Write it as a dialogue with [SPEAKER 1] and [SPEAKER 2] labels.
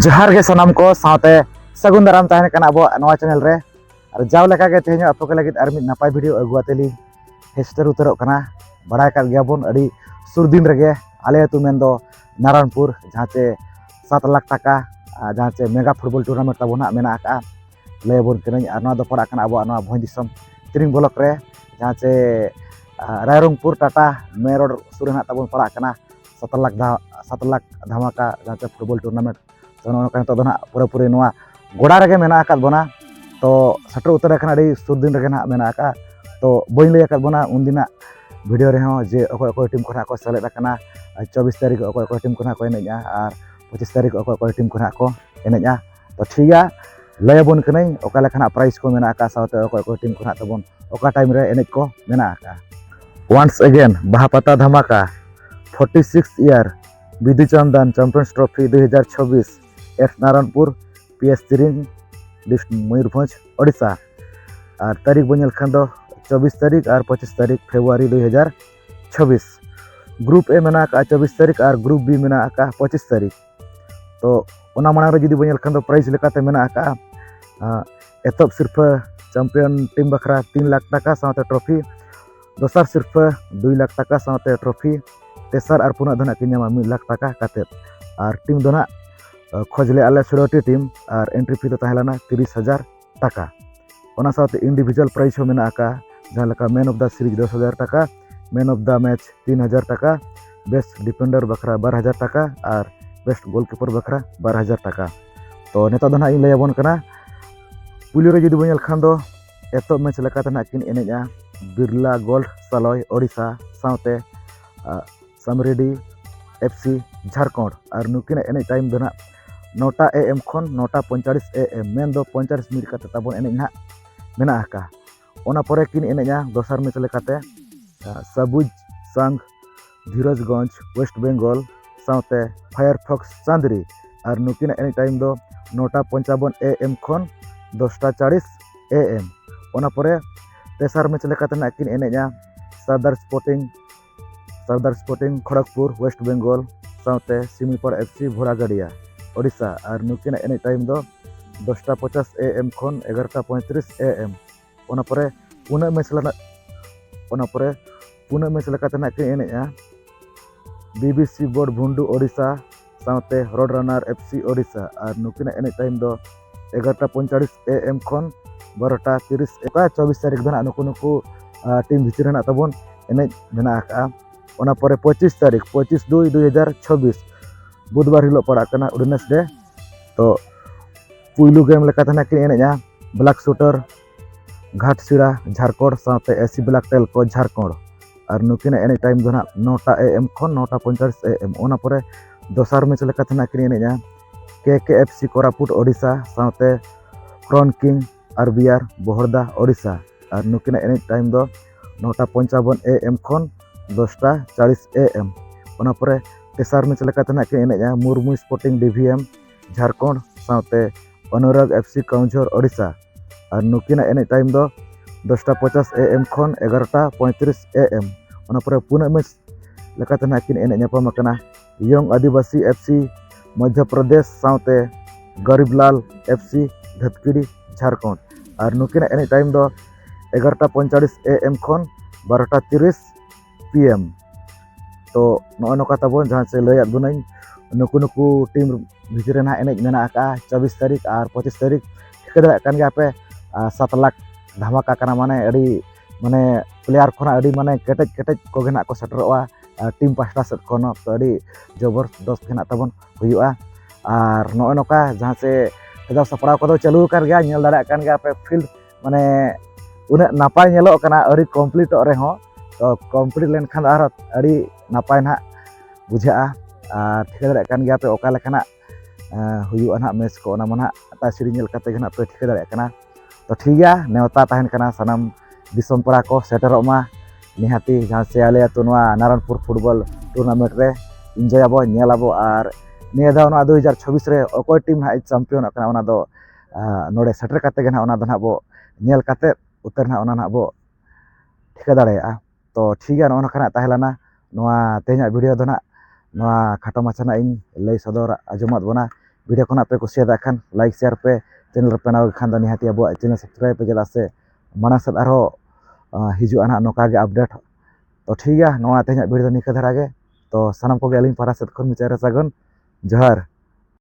[SPEAKER 1] जोहार के सनम को साथे सगुन दाराम तहने कना अब नवा चैनल रे और जाव लेका के तेहन आपको लगे और मिद नापाय वीडियो अगुआतेली हेस्टर उतरो कना बड़ा कर गया बोन अड़ी सुर दिन रगे आले तु मेन दो नारायणपुर जहाँ चे 7 लाख टाका जहाँ चे मेगा फुटबॉल टूर्नामेंट तब ना मेना का ले बोन कने और ना दो पड़ा कना अब ना भोज दिसम तिरिंग ब्लॉक रे जहाँ चे रायरंगपुर टाटा मे रोड सुर ना तब पड़ा कना 7 लाख धमाका जहाँ चे फुटबॉल टूर्नामेंट तो ना पूरा पूरी गोड़ा रगे मेना बोना तो सटर उतर सुर दिन रगे ना मेना तो बी लै बोना उन दिन वीडियो रे जे अकोय टीम को सेलेद 24 तारीख अकोय टीम को एनेजा और 25 तारीख अकोय टीम को एनेजा तो ठीक है लैबन कहीं अका प्राइज को मेना साथे अकोय टीम को तबन अका टाइम रे एनेज को मेना वंस अगेन बाहापाता धमाका 46 year Bidhuchandan champions trophy 2026 F Narayanpur PS Tiring district Mayurbhanj Odisha और तारीख बन खान 24 तारीख और 25 तारीख फेब्रुआरी 2026 ग्रुप ए मेना 24 तारीख और ग्रुप बी मेना 25 तारीख तो ओना मांग रे जुदी बन खान प्राइज लेकाते मेना एतब सिर्फ चैंपियन टीम बखरा 3 लाख टाका साथे ट्रॉफी दोसर सिर्फ 2 लाख टाका साथे ट्रॉफी तेसर और पुना धना किन 1 लाख टाका काते और टीम दोना खोजले आले 16 टीम और एंट्री फी तो तहलाना 30,000 टाका ओना साथे इंडिविजुअल प्राइज हो मेना जहाँ लका मैन ऑफ द सीरीज 10,000 टाका मैन ऑफ द मैच 3,000 टाका बेस्ट डिफेंडर बखरा 12,000 टाका और बेस्ट गोलकीपर बखरा 12,000 टाका तो नेता दो ना इन लैबन कना पुलियो रे जुदी बन खान दो एतो मैच लेकाते ना किन एनेजा बिरला गोल्ड सालय ओडिशा साथे समरेडी FC झारखंड और नुकिन एने टाइम दो ना 9टा AM खन 9:45 AM मेन दो 45 मिनट काते तबन एने ना मेना ओना परे किन एनेजा दोसर मैच लेकाते सबुज संघ धीरजगंज वेस्ट बेंगल साथे फायरफॉक्स चांदरी और नुकिन एने टाइम दो 9:55 AM खन 10:40 AM ओना परे तेसर मैच लेकाते ना किन एनेजा सरदार स्पोर्टिंग खड़गपुर वेस्ट बेंगल साथे सिमीपर FC भोरागड़िया ओडिशा और नुकिन एने टाइम दो 10:50 AM खन 11:35 AM ओना परे पुना मैच लेकाते ना किन एनेजा BBC बोर्ड भुंडू ओडिशा साथे रोड रनर FC ओडिशा और नुकिन एने टाइम दो 11:45 AM खन 12:30 24 तारीख दो नुकु टीम भितर ना तबन एने मेना ओना परे 25 तारीख 25/2/2026 बुधवार हिलो पड़ा उडनेस डे तो पुलू गेम लेकाते ना किन एनेजा ब्लैक शूटर घाटसिड़ा झारखंड साथे AC ब्लैक टेल को झारखंड और नुकिन एने टाइम दो 9टा AM खन 9:45 AM ओना परे दोसर मैच लेकाते ना किन एनेजा KKFC कोरापुट ओडिशा साथे क्रॉन किंग RBR बोहरदा ओडिशा और नुकिन एने टाइम दो 9:55 AM खन 10:40 AM ओना परे तेसर मैच लेकाते ना किन एनेजा मुर्मू स्पोर्टिंग DVM झारखंड साथे अनुराग FC काउंझर ओडिशा और नुकिन एने टाइम दो 10:50 AM खन 11:35 AM ओना परे पुना मैच लेकाते ना किन एने ᱧᱟᱯᱟᱢ ᱟᱠᱟᱱᱟ यंग आदिवासी FC मध्य प्रदेश साथे गरीबलाल FC धतकिड़ी झारखंड और नुकिन एने टाइम दो 11:45 AM खन 12:30 PM तो नौका तबन जहाँ से लैद बनाई नुकु टीम भितर ना एने मेना 24 तारीख और 25 तारीख ठिका दाड़ा पे 7 लाख धमाका माने अड़ी माने प्लेयर खना अड़ी माने केटेज को गेना को सेटरोआ टीम पास्टा सेट खन तो अड़ी जबरदस्त गेना तबन हुयुआ और नौका जहाँ से सजाव सपड़ा को चालू कर गया नेल दाड़ा पे फील्ड माने उन्हें नापाय नेलो कना अड़ी कमप्लीट रेहो तो कमप्लीट लेन खान अड़ी नापाय ना बुझा ठिका दाड़ा पे ओका लेखाना हुयुआ ना मैच को ना तासीरी नेल काते गना पे ठिका दाड़ा तो ठीक है नेवता तहन कना सनाम दिसम पड़ा को सेटरोमा निहाती जहाँ से आले तो नारायणपुर फुटबॉल टूर्नामेंट रे इंजॉय आबो नेलाबो और निया दा 2026 रे अकोय टीम ना चैंपियन कना दो नोडे सेटर काते गना ओना दो नाबो नेल काते उतर ना ओना नाबो ठिका दाड़ा तो ठीक है नोना तहलाना तेहना वीडियो दो ना खाटो माछा इन लै सदर आजमाद बना वीडियो को पे कुसियादा खान लाइक शेयर पे चैनल पे नवा खान दो निहाती अब चैनल सब्सक्राइब पे चला से माना सद आरो हिजु आना नोका के अपडेट तो ठीक है नवा तेज वीडियो निका धरा गे तो सानम को अलिंग पारा सद खन मुचारे सागन जोहार।